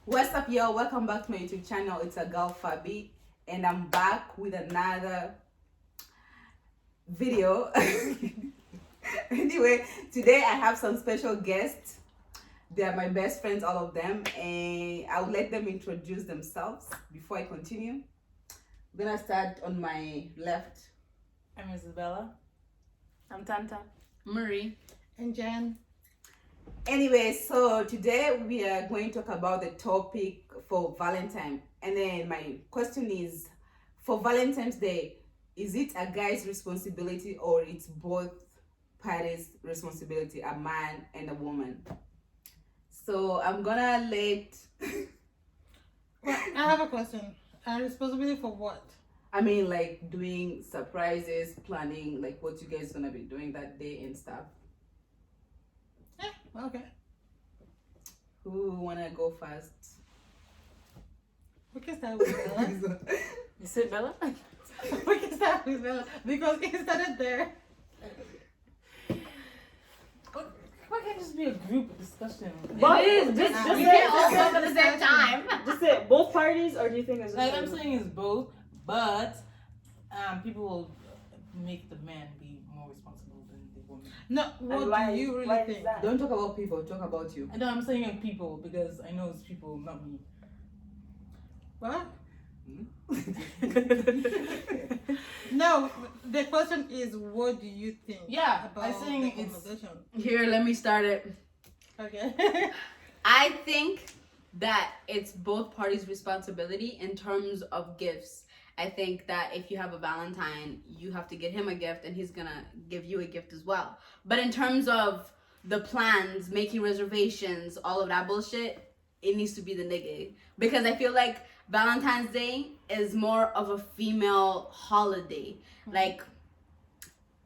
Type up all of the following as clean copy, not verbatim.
What's up, y'all? Welcome back to my YouTube channel. It's a girl Fabi, and I'm back with another video. Anyway, today I have some special guests. They are my best friends, all of them, and I'll let them introduce themselves before I continue. I'm gonna start on my left. I'm Isabella. I'm Tanta. Marie. And Jen. Anyway, so today we are going to talk about the topic for Valentine. And then my question is, for Valentine's Day, is it a guy's responsibility or it's both parties' responsibility, a man and a woman? So I'm gonna let... Well, I have a question. Responsibility for what? I mean, like doing surprises, planning, like what you guys gonna be doing that day and stuff. Yeah, okay. Who wanna go first? We can start with Bella. You said Bella? We can start with Bella because it started there. Why can't it just be a group discussion? But Just we say can't all all talk at the same time. just say both parties, or do you think there's Like I'm saying it's both, but people will make the man be more responsible than the woman. No, what do you really think? Don't talk about people, talk about you. I know I'm saying people because I know it's people, not me. What? No, the question is, what do you think? Yeah, about I'm saying the it's- conversation? Here, let me start it. Okay. I think that it's both parties' responsibility in terms of gifts. I think that if you have a Valentine, you have to get him a gift and he's gonna give you a gift as well. But in terms of the plans, making reservations, all of that bullshit, it needs to be the nigga. Because I feel like Valentine's Day is more of a female holiday. Like,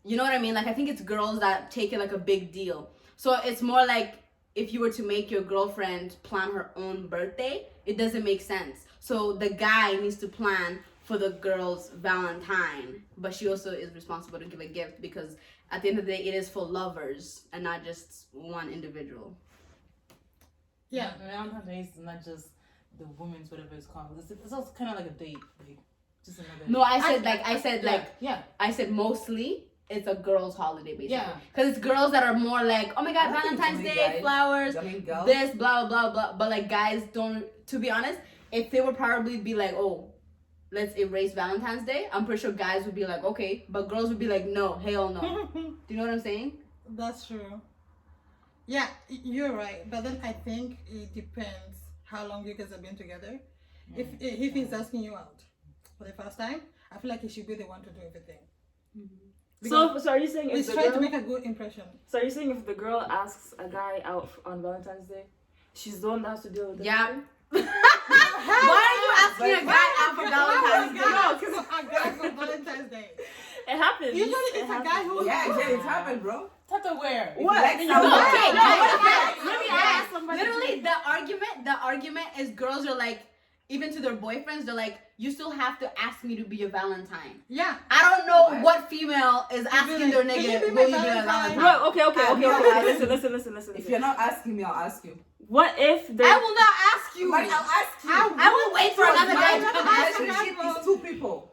you know what I mean? Like, I think it's girls that take it like a big deal. So it's more like if you were to make your girlfriend plan her own birthday, it doesn't make sense. So the guy needs to plan for the girl's Valentine, but she also is responsible to give a gift because at the end of the day, it is for lovers and not just one individual. Yeah. Valentine's Day is not just the woman's whatever it's called. It's also kind of like a date, like just another. No, I said mostly it's a girls' holiday basically. Yeah. Because it's girls that are more like, oh my god, I think Valentine's it's only Day, guys. flowers, I mean, girls. this, blah, blah, blah. But like guys don't, to be honest, if they would probably be like, oh, let's erase Valentine's Day, I'm pretty sure guys would be like, okay. But girls would be like, no, hell no. Do you know what I'm saying? That's true. Yeah, you're right. But then I think it depends how long you guys have been together. If he's asking you out for the first time, I feel like he should be the one to do everything. So are you saying if He's the trying girl, to make a good impression. so are you saying if the girl asks a guy out on Valentine's Day, she's the one that has to deal with it? Yeah. Why are you asking a guy out for Valentine's Day? No, because a guy for Valentine's Day. It happens. Usually it's a guy who. Yeah, it's happened, bro. Tupperware. What? Like No, someone- okay, No, let me ask. somebody. Literally, the argument is girls are like, even to their boyfriends, they're like, you still have to ask me to be your Valentine. Yeah. I don't know What? what female is asking their Can you nigga, be my will you be my Valentine? Valentine? Bro, okay. Listen. If you're not asking me, I'll ask you. What if I there? will not ask you. But I'll ask you. I will wait for another guy to come ask you. Relationship is two people.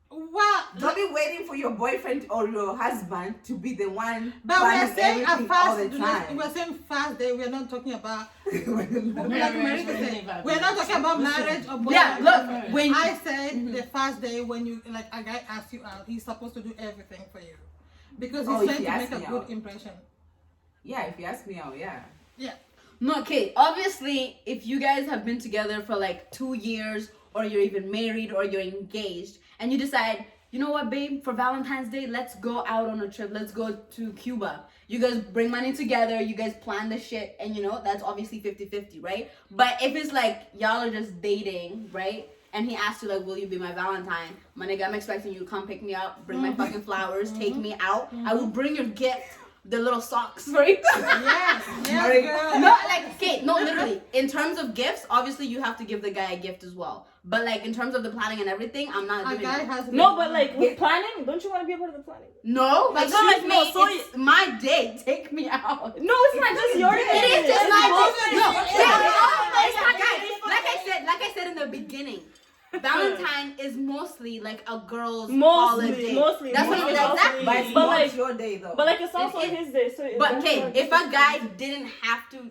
Well, Don't be waiting for your boyfriend or your husband to be the one but we're planning saying a everything all the fast. time. We're saying fast day. We're not talking about. Like Marriage, Marika wedding, said, we're not talking about listen. marriage or Yeah, boyfriend. look, when I said the first day when you like a guy asks you out, he's supposed to do everything for you because he's Oh, if trying he to asks make a me good out. impression. Yeah, if you ask me out, yeah. Yeah. no, okay, obviously, if you guys have been together for like 2 years, or you're even married, or you're engaged, and you decide, you know what, babe, for Valentine's Day, let's go out on a trip. Let's go to Cuba. You guys bring money together. You guys plan the shit. And, you know, that's obviously 50-50, right? But if it's like y'all are just dating, right? And he asks you, like, will you be my Valentine? My nigga, I'm expecting you to come pick me up, bring my fucking flowers, take me out. I will bring your gift, the little socks, right? Yes, Marika. girl. No, like, okay, no, literally. In terms of gifts, obviously you have to give the guy a gift as well. But like in terms of the planning and everything, I'm not A doing guy it. has No, but like with planning, don't you want to be a part of the planning? No, but It's not like, excuse no, me, so it's my day. Take me out. No, it's not just your It day. is just my day. No, It's no, both it's not, guys. beginning. Valentine is mostly like a girl's Mostly. holiday. That's what Mostly. exactly. But it's But not like- your day though. But like it's also It- his day. So But okay, if a guy didn't have to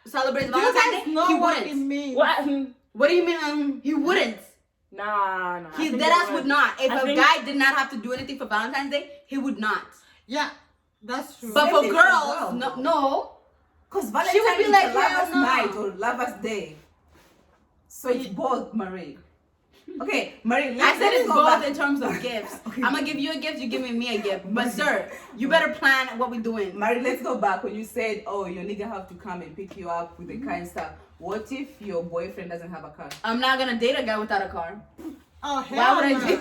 celebrate Do you Valentine's guys Day, know he what it wouldn't. means? what? What do you mean? He wouldn't. Nah. He I think deadass it would not. If I a think- guy did not have to do anything for Valentine's Day, he would not. Yeah, that's true. But Same for thing for girls, girls, no, though. no. Because She Valentine would be is like, a lover's hell no. night or lover's day. So it's both, Marie. Okay, Marie, I let's, said let's it's go both back. in terms of gifts. Okay. I'm gonna give you a gift, you give me a gift. But sir, you better plan what we're doing. Marie, let's go back when you said, oh, your nigga have to come and pick you up with the car and stuff. What if your boyfriend doesn't have a car? I'm not gonna date a guy without a car. Oh, hell Why would I no. date?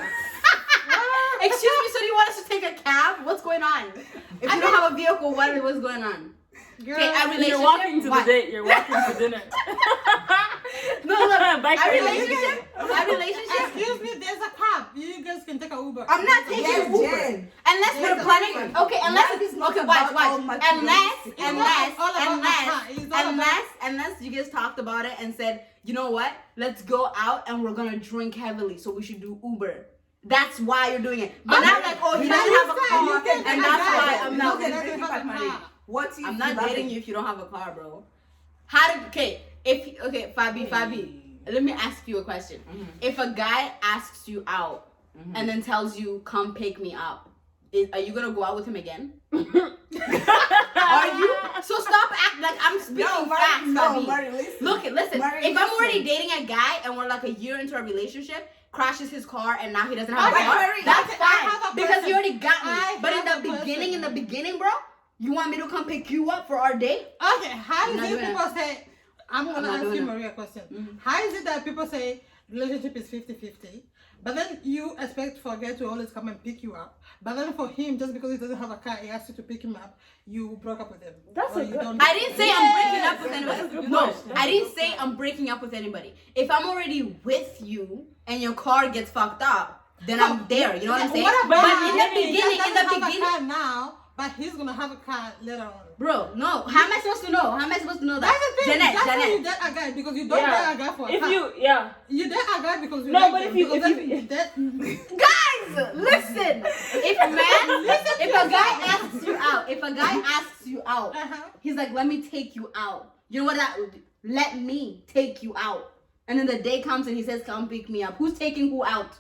Excuse me, so do you want us to take a cab? What's going on? If you don't have a vehicle, what's going on? Girl, Okay, a relationship. You're walking to What? the date. You're walking to dinner. No, look, Bike a ride. relationship. A relationship. excuse me, there's a cab. You guys can take a Uber. I'm not taking Yes, Uber. Jen. Unless Yes, we're of planning. course. Okay, unless Life is it's not okay. about Watch. all materialistic. It's not all about the car. It's all about- Unless you guys talked about it and said, you know what? Let's go out and we're gonna drink heavily, so we should do Uber. That's why you're doing it. But not like, oh, he But doesn't you have a said car, you said and that that's guy why doesn't I'm not. have Okay, a bring it back, Marie. car. What if I'm you not love dating it? you if you don't have a car, bro. How did? Okay, Fabi. Let me ask you a question. Mhm. If a guy asks you out and then tells you, "Come pick me up," are you gonna go out with him again? Are you? So stop acting like I'm speaking No, facts, Marie, no, Fabi. Marie, listen. Listen. Marie, If I'm already listen. dating a guy and we're like a year into a relationship, crashes his car and now he doesn't have Okay, a car, Marie, that's okay, I have fine a because question. you already got me. I But in have the a question. beginning, bro, you want me to come pick you up for our date? Okay, how I'm is not it doing people say, I'm going I'm to not ask doing you, it. Maria, a question. Mhm. How is it that people say relationship is 50-50, but then you expect for a guy to always come and pick you up, but then for him, just because he doesn't have a car, he asks you to pick him up, you broke up with him? That's Or a you good- don't- I didn't say I'm breaking up with Yes, anybody. that's a good No, point. That's I a didn't good say point. I'm breaking up with anybody. If I'm already with you and your car gets fucked up, then I'm there. You know what I'm saying? What But about in he the beginning, doesn't have a car now, but he's gonna have a car later on? bro, no. How am I supposed to know? How am I supposed to know That's that? the thing. Janet, That's why you Janet. date a guy because you don't Yeah. date a guy for a If car. you You date a guy because you No, like but him, if you- because if then you- you date- Guys, listen. If a guy asks you out, Uh-huh. he's like, let me take you out. You know what that? Let me take you out. And then the day comes and he says, come pick me up. Who's taking who out?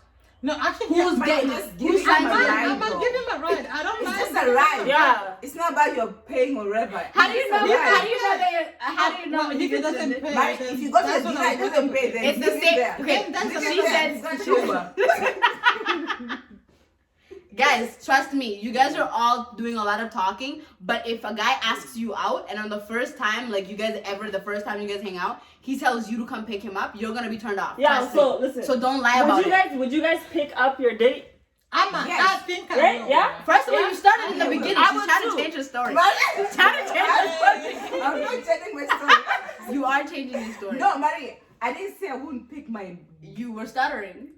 No, actually, Who's But getting? just Who's give trying him to a get? ride. I'm gonna give him a ride. I don't It's mind. just a ride. Yeah. It's not about your paying or whatever. How do you It's know? a ride. How do you know that? How do you know Well, when if you he get to doesn't the- pay, Right? then If you go to that's the when dinner I'm and doesn't gonna pay, do. then It's the leave it same. there. Okay, Then that's Leave what it she there. said. It's not Uber. Guys, trust me, you guys are all doing a lot of talking, but if a guy asks you out and on the first time, like the first time you guys hang out, he tells you to come pick him up, you're gonna be turned off. Yeah. Trust So me. listen. So don't lie about it. Would you guys pick up your date? Yes. I think I Right? will. Yeah. First of all, Yeah. you started in the I would. beginning. I She's would trying to too. change her story. Marie, Trying to change her story. I'm not changing my story. You are changing your story. No, Marie, I didn't say I wouldn't pick my. You were stuttering.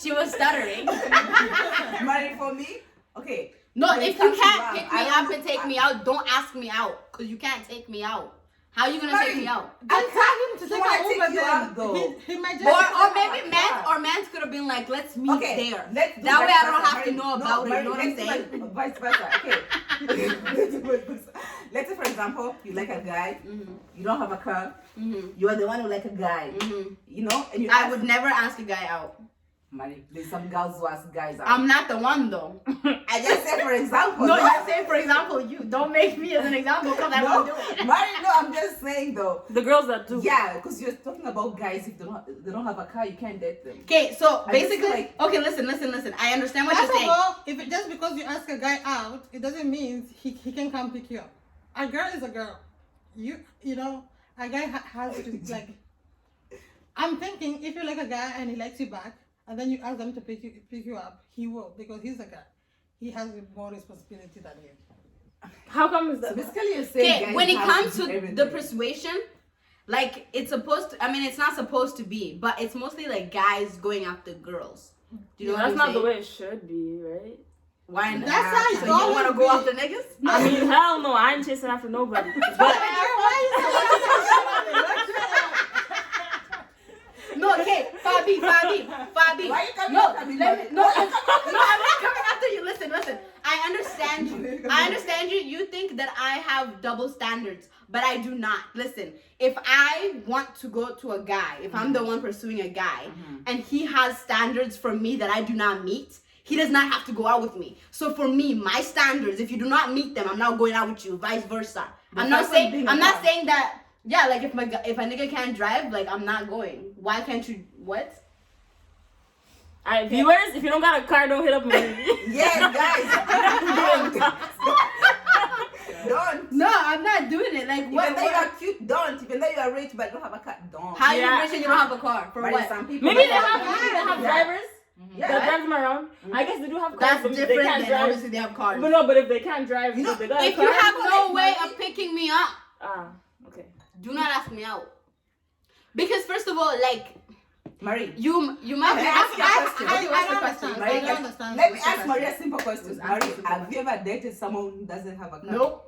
She was stuttering. Marie, for me, okay. No, when it if you comes to can't love, pick I me don't up and look- take me out, don't ask me out. Because you can't take me out. How are you going to take Marie, me out? Then tell him to He take wanna a take Uber you then. out, though. He might just Or maybe man's could have been like, let's meet Okay, there. let's do That way vice I don't versa. have to Marie, know about it, Marie, you know what I'm let's do saying? Vice versa. Okay. Let's say, for example, you like a guy, you don't have a car, you are the one who like a guy, you know, and you I ask- would never ask a guy out. Marie, there's some girls who ask guys out. I'm not the one though. I just said, for example. No, you're saying for example you. Don't make me as an example because I no, won't do it. Marie, no, I'm just saying though. The girls that do. Yeah, because you're talking about guys. If they don't have a car, you can't date them. Okay, so I just basically, like- okay, listen. I understand what First you're of saying. all, if it, just because you ask a guy out, it doesn't mean he can come pick you up. A girl is a girl. You know, a guy has to like. I'm thinking if you like a guy and he likes you back, and then you ask them to pick you up, he will because he's a guy. He has more responsibility than you. How come is So that? basically, you're saying Okay, guys when it have comes do to everything. the persuasion, like it's supposed to. I mean, it's not supposed to be, but it's mostly like guys going after girls. Do you know what That's I'm not saying? the way it should be, right? Why not? That's how it's So you don't want to go always after niggas? I mean, hell no, I ain't chasing after nobody. But Why you have double standards, but I do not. Listen, if I want to go to a guy, if I'm the one pursuing a guy, and he has standards for me that I do not meet, he does not have to go out with me. So for me, my standards, if you do not meet them, I'm not going out with you. Vice versa. I'm not saying that. Yeah, like if a nigga can't drive, like I'm not going. Why can't you? What? Alright, viewers, if you don't got a car, don't hit up me. Yes, guys. Don't. No, I'm not doing it. Like what? Even though you are cute, don't. Even though you are rich but don't have a car, don't. How Yeah. you rich and you don't have a car? For But what? some people Maybe they don't have drivers Yeah. that drive them around. I guess they do have cars. That's but they different can't than drive. obviously they have cars. But no, but if they can't drive, You know, if they got a If car, you have no like way money- of picking me up, okay. do not ask me out. Because first of all, like Marie. you might Okay, be ask asking your a question. question. Okay, what's the question? Marie, I don't understand. Let me What's the ask Maria a simple question. Just ask Marie, a simple have you ever dated someone who doesn't have a car? Nope.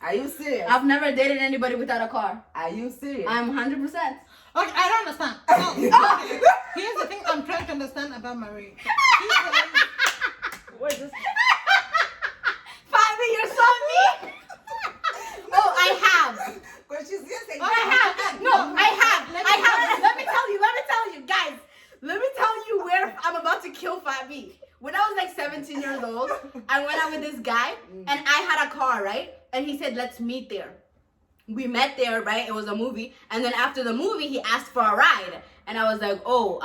Are you serious? I've never dated anybody without a car. Are you serious? I'm 100%. Okay, I don't understand. So, here's the thing I'm trying to understand about Marie. What is this? Fabi, you're so mean. Oh, I have. Because she's just saying, I have. No, I have. Let me tell you, guys. Let me tell you where I'm about to kill Fabi. When I was like 17 years old, I went out with this guy, and I had a car, right? And he said, let's meet there. We met there, right? It was a movie. And then after the movie, he asked for a ride. And I was like, oh,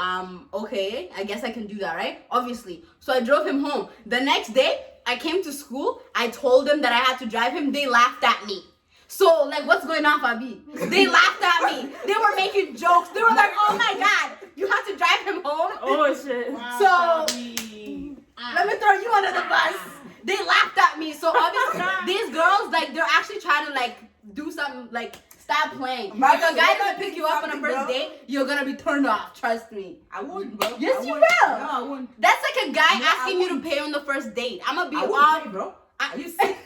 okay. I guess I can do that, right? Obviously. So I drove him home. The next day, I came to school. I told them that I had to drive him. They laughed at me. So, like, what's going on, Fabi? They laughed at me. They were making jokes. They were like, oh my God, you have to drive him home? Oh shit. So, let me throw you under the bus. They laughed at me. So, obviously, these girls, like, they're actually trying to, like, do something, like, stop playing. If Marcus, a guy you're doesn't gonna pick do you up on a something, first bro. date, you're gonna be turned off. Trust me. I wouldn't, bro. Yes, I you wouldn't. will. No, I wouldn't. That's like a guy No, I asking you to wouldn't. pay on the first date. I'm gonna be I wouldn't off. pay, bro. Are you I- serious?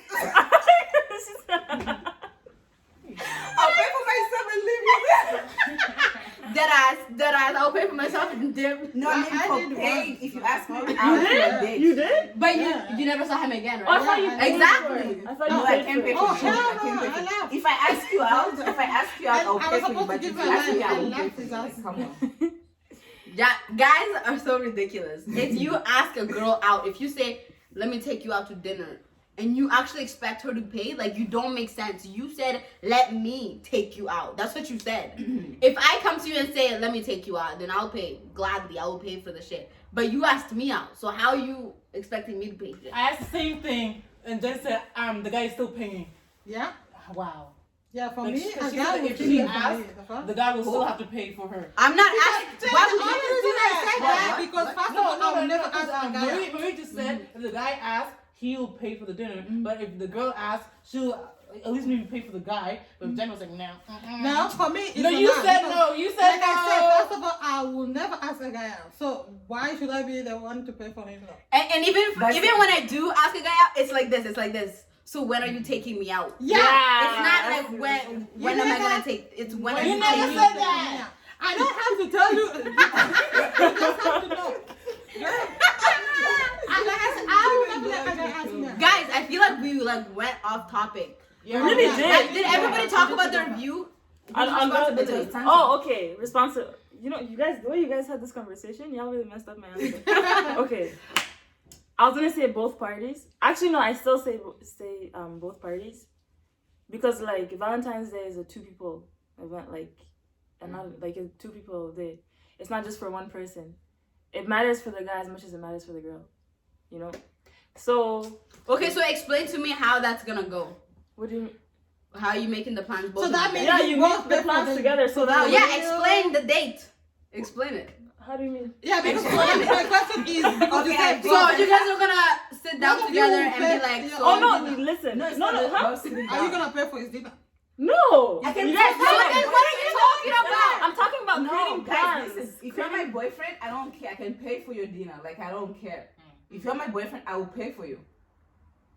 I'll pay for myself and leave you there. Dead ass. I'll pay for myself and dip. No, I mean I for did paid. once. If you ask me out You for a did? date. You did? But Yeah. you never saw him again, Oh, I right? thought you Yeah, paid exactly. for it. I thought No, you I paid can't for pay it. for Oh, shit. hell I can't no, pay I for laughed. If I ask you out, I'll I pay was for you. supposed to But give if you you a ask me, I hand, won't I pay laughed for his you. ass. Like, come on. Yeah, guys are so ridiculous. If you ask a girl out, if you say, "Let me take you out to dinner," and you actually expect her to pay, like you don't make sense. You said, "Let me take you out." That's what you said. If I come to you and say, "Let me take you out," then I'll pay gladly. I will pay for the shit. But you asked me out, so how are you expecting me to pay shit? I asked the same thing, and Jen said, the guy is still paying. Yeah? Wow. Yeah, for Like, me, she a said guy if would she pay for asked, me. The fuck? The guy will still have to pay for her. I'm not asking. Why would The only you? reason I said that What? because What? first of all, I would never ask a guy. Marie just said if the guy asks, he'll pay for the dinner. But if the girl asks, she'll at least maybe pay for the guy. But if Jen was like, no. No, for me, it's No, a you lie, said because, no. You said Like no. I said, first of all, I will never ask a guy out. So why should I be the one to pay for his love? And even That's- when I do ask a guy out, it's like this. It's like this. So when are you taking me out? Yeah. It's not that's like when You am I never- gonna take? It's when When are You you never taking said me? that. I don't have to tell you. You just have to know. And like I said, I will never let a guy ask me out. Guys, I feel like we like went off topic. Yeah, really Yeah. did. Like, did everybody talk about their view? On Responsibility. Oh, okay. Responsible. You know, you guys, the way you guys had this conversation, y'all really messed up my answer. Okay. I was gonna say both parties. Actually, no, I still say both parties, because like Valentine's Day is a two people event, like, and not like a two people day. It's not just for one person. It matters for the guy as much as it matters for the girl. You know. So Okay, so explain to me how that's gonna go. what do you mean? How are you making the plans? Both So of that you means guys? Yeah, you both make the pay for plans together, so that Oh, way- yeah, explain the date. Explain it. How do you mean? Yeah, because Explain my question is because you Okay, said So both. you guys are gonna sit down One of you together will and pay- be like, yeah. so Oh no! dinner. Listen, No, it's no, not huh? about sitting Are you down. gonna pay for his dinner? No! I can You pay guys for So said then it. what are you talking about? I'm talking about No, creating guys, plans. listen. If you're my boyfriend, I don't care. I can pay for your dinner. Like, I don't care. If you're my boyfriend, I will pay for you.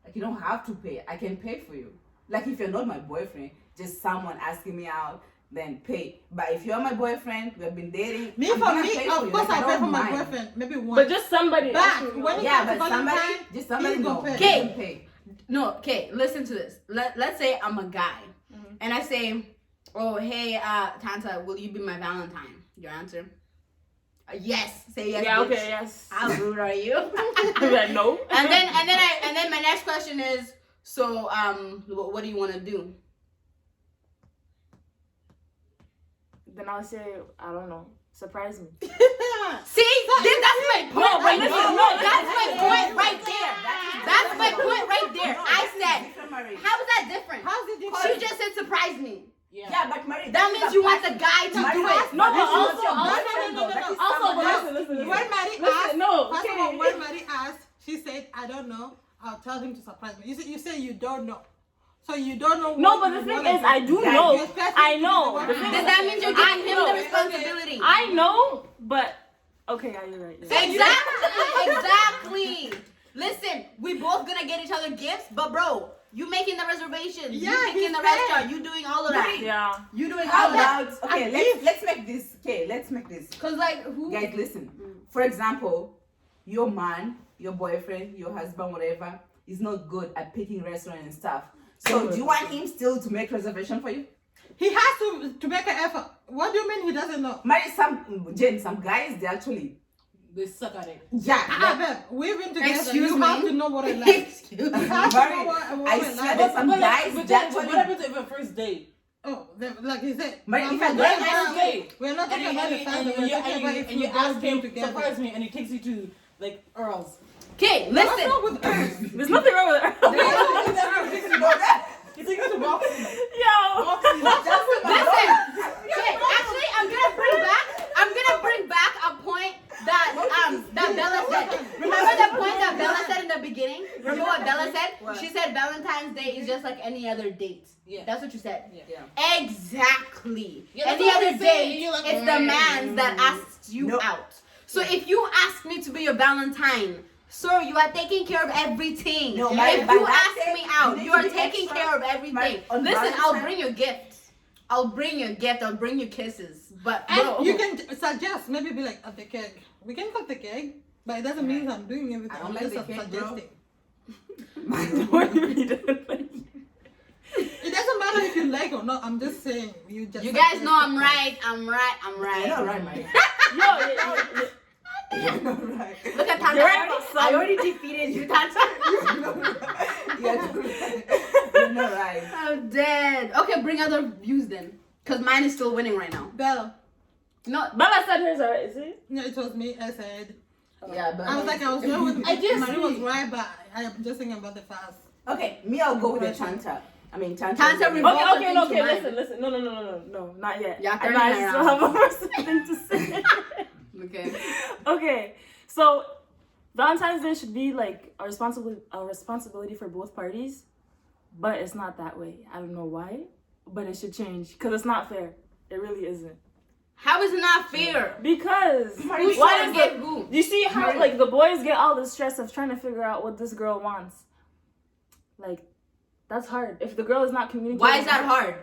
Like, you don't have to pay. I can pay for you. Like, if you're not my boyfriend, just someone asking me out, then pay. But if you're my boyfriend, we have been dating. Me, I'm for gonna me, pay for of you. course Like, I I'll pay for don't my mind. boyfriend. Maybe once. But just somebody. But asking you when out. it Yeah, comes to but somebody, Valentine, just somebody he's know. gonna pay. Pay. Okay. Pay. No, okay, listen to this. Let's say I'm a guy, and I say, oh, hey, Tanta, will you be my Valentine? Your answer? Yes. Say yes. Yeah, bitch. okay, yes. How rude are you? I'm like, no. and then my next question is, so what do you want to do? Then I'll say, I don't know, surprise me. See, that's my point. No, but right listen, there. no, That's my point right there. That's my point right there. I said, how is that different? How's it She different? just said surprise me. Yeah, but Marie, That means you want the guy to do it. No, but No, also, but listen. When Marie Listen, asked, no, first of okay. all, when Marie asked, she said, I don't know. I'll tell him to surprise me. You say you don't know. So you don't know. No, what but the you thing wanna is, I do Yeah, know. you expect I him to be know. the one The to thing do Then it. that means you're I giving him know. the responsibility. I know, but okay, yeah, you're right. Exactly. Listen, we both gonna get each other gifts, but bro, you making the reservations, Yeah, you picking he's the fair. restaurant, you doing all of that. Yeah. You doing How all about- that? Okay, let's make this. Okay, let's make this. Cause like who? Guys, listen. For example, your man, your boyfriend, your husband, whatever, is not good at picking restaurant and stuff. So do you want him still to make reservation for you? He has to make an effort. What do you mean he doesn't know? Marry some guys, they actually They suck at it. Babe, we've been together. Excuse you me? have to know what I like. Excuse You me. have to Marry, know what I I swear like. there's some guys but that what actually. happens if a first date? Oh, like he said. Marry, if I we're go not and talking First about- date. We're not talking about the fact that we're talking about if and we you guys ask being him, together. surprise me, and he takes you to like Earl's. Okay, What's listen. wrong with us? There's nothing wrong with it. He takes you to Roxy. Yo. Listen. Okay, actually, I'm gonna bring back a point that Bella said. Remember the point that Bella said in the beginning? Remember what Bella said? She said Valentine's Day is just like any other date. Yeah. That's what you said. Yeah. Exactly. Yeah, that's Any what other we say. date, You're like, it's the man that asks you No. out. So if you ask me to be your Valentine, sir, you are taking care of everything. No, if Mary, by you that ask day, me out, you you need are to be taking extra. care of everything. Mary, on Listen, I'll Valentine's- bring your gift. I'll bring your gift. I'll bring you kisses. But And bro, you can suggest, maybe be like at the cake. We can cut the cake, but it doesn't mean I'm doing everything. I don't I'm like just the cake, bro. suggesting. What do you mean you don't like it? It doesn't matter if you like or not. I'm just saying you just. you guys know I'm right. I'm right. I'm right. You're not right, Mary. Yo, You're not right. Look at Tanta. You're right about some. I already defeated you, Tanta. You're not right. I'm dead. Okay, bring other views then, cause mine is still winning right now. Bella. No. Bella said hers alright, is it? No, it was me. I said. Yeah, but I was like, I was going with. I just Marie was see. right, but I am just thinking about the fast. okay, me, I'll go with the Tanta. I mean, Tanta. Tanta is- revolves Okay, into okay, mine. listen. No, not yet. Yeah, I 39 still have rounds. one more thing to say. Okay. Okay, so Valentine's Day should be like a responsibility for both parties, but it's not that way. I don't know why, but it should change because it's not fair. It really isn't. How is it not fair? Because Who's why trying is to get it? who? You see how like the boys get all the stress of trying to figure out what this girl wants. Like that's hard. If the girl is not communicating, Why is that hard?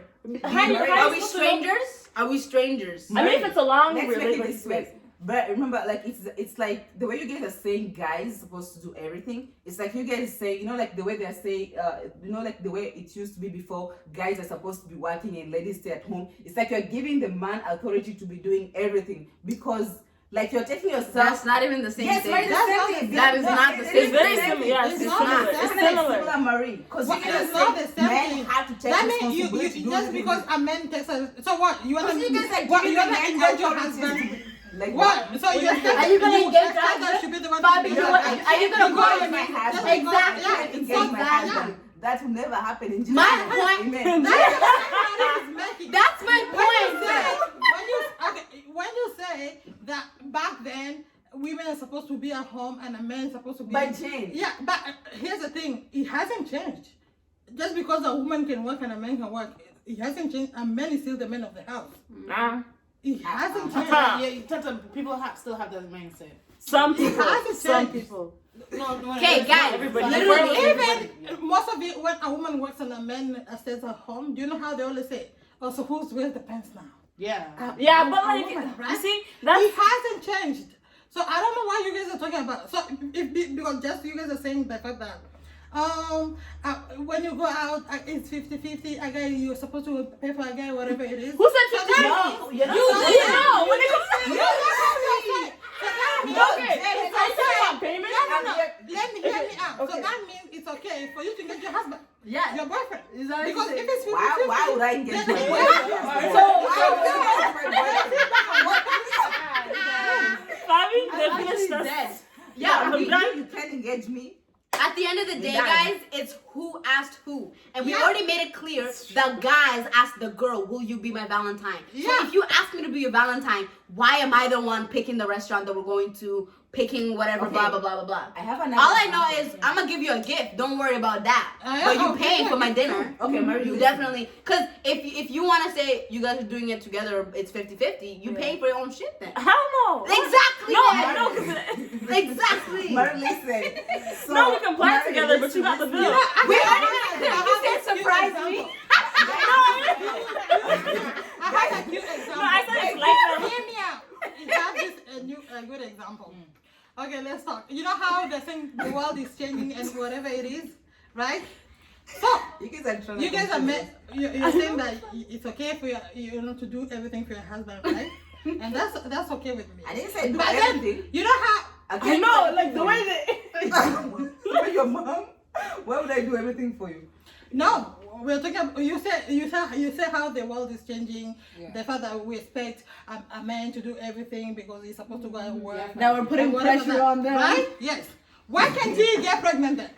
How you Are we supposed to know? strangers? Are we strangers? I mean, if it's a long Let's make it this way. relationship. But remember, like it's like the way you guys are saying guys are supposed to do everything. It's like you guys say, you know, like the way they're saying, you know, like the way it used to be before. Guys are supposed to be working and ladies stay at home. It's like you're giving the man authority to be doing everything because, like, you're taking yourself. That's not even the same Yes, thing. Marie, That's the not same the thing. same- that is not the It same is It's very the same similar. thing. Yes, It's it's not similar. the It's same. similar. Marie. Because Well, it's not the same men thing. have to take That means responsibility to do just everything. because a man takes a. So what? You wanna? Because you guys are What? giving You wanna the man engage your authority husband? Like What? So you're Are you gonna engage that that? should be the one Bobby, to you do what- that. are you gonna Because call you my just husband? because- Exactly. Yeah, Engage exactly. my Yeah. husband. That will never happen in Jesus' My name. point- Amen. That's the point Marie is making. That's my point. When you say that back then women are supposed to be at home and a man is supposed to be. But change. Yeah, but here's the thing: it hasn't changed. Just because a woman can work and a man can work, it hasn't changed. A man is still the man of the house. Nah. It hasn't changed. Uh-huh. Sometimes people still have that mindset. Some people. hasn't Some changed. people. No, Okay, it's guys, not everybody. literally Even most of it, when a woman works and a man stays at home, do you know how they always say, "Oh, so who's wears the pants now?" Yeah. Yeah, but A like, woman, you right? see, that's It hasn't changed. So I don't know why you guys are talking about. So if because just you guys are saying the fact that When you go out, it's 50-50. A guy, you're supposed to pay for a guy, whatever it is. Who said 50? No, you know. No, when it comes to Okay, okay, are you talking about payment? let me hear me out. Okay. So that means it's okay for you to get your husband, Yeah. your boyfriend. Is that what you Because say? if it's 50-50, Why would I engage my then- boyfriend? Fabi, they I'm finished actually us. dead. Yeah, Yeah. you can't engage me. At the end of the day, done. guys, it's who asked who. And we Yeah. already made it clear the guys asked the girl, will you be my Valentine? So Yeah. if you ask me to be your Valentine, why am I the one picking the restaurant that we're going to, picking whatever, Okay. blah, blah, blah, blah, blah. I have another. All I know is I'm going to give you a gift. Don't worry about that. But you okay, paying yeah, for my yeah. dinner. Okay, Mary, You listen. definitely, because if you want to say you guys are doing it together, it's 50-50, you pay for your own shit then. Hell no. Exactly. No, man. no, because Exactly. Mary, listen. So, no, we can plan Mary, together, but you got the bill. You know, I Wait, have- wait a minute. I You have said a cute surprise example. me. I have a cute example. No, I said it's like that. Hear me out. It has this a good example. Okay, let's talk. You know how they think the world is changing and whatever it is, right? So you guys are trying you to guys are confuse you're saying that it's okay for you know to do everything for your husband, right? And that's okay with me. I didn't say do But then, everything. you know how I know, like the way they. You're your mom. Why would I do everything for you? no, we're talking about, you say how the world is changing, the fact that we expect a man to do everything because he's supposed to go and work. Now we're putting and whatever pressure that- on them. Right? Yes. Why can't he get pregnant then?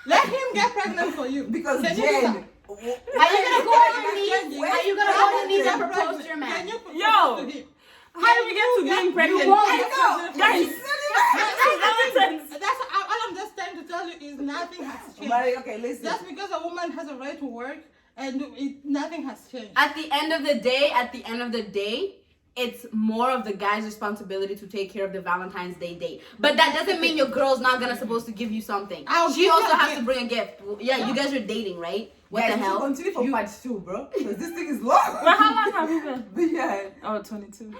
Let him get pregnant for you. Because Can you do Jen. that? Are you gonna go on your knees? Wait, Are you gonna go on your knees and Can propose to your man? you Yo. propose to him? How did we get to being pregnant? won't. I know. Guys, that's nonsense. That's all I'm just trying to tell you is nothing has changed. Mary, okay, listen. Just because a woman has a right to work and nothing has changed. At the end of the day, it's more of the guy's responsibility to take care of the Valentine's Day date. But that doesn't mean your girl's not gonna supposed to give you something. I'll She give also you a has gift. to bring a gift. Yeah, you guys are dating, right? What Guys, the we should hell? continue for part 2, bro. Because this thing is long. But how long have we been? But yeah. Oh, 22.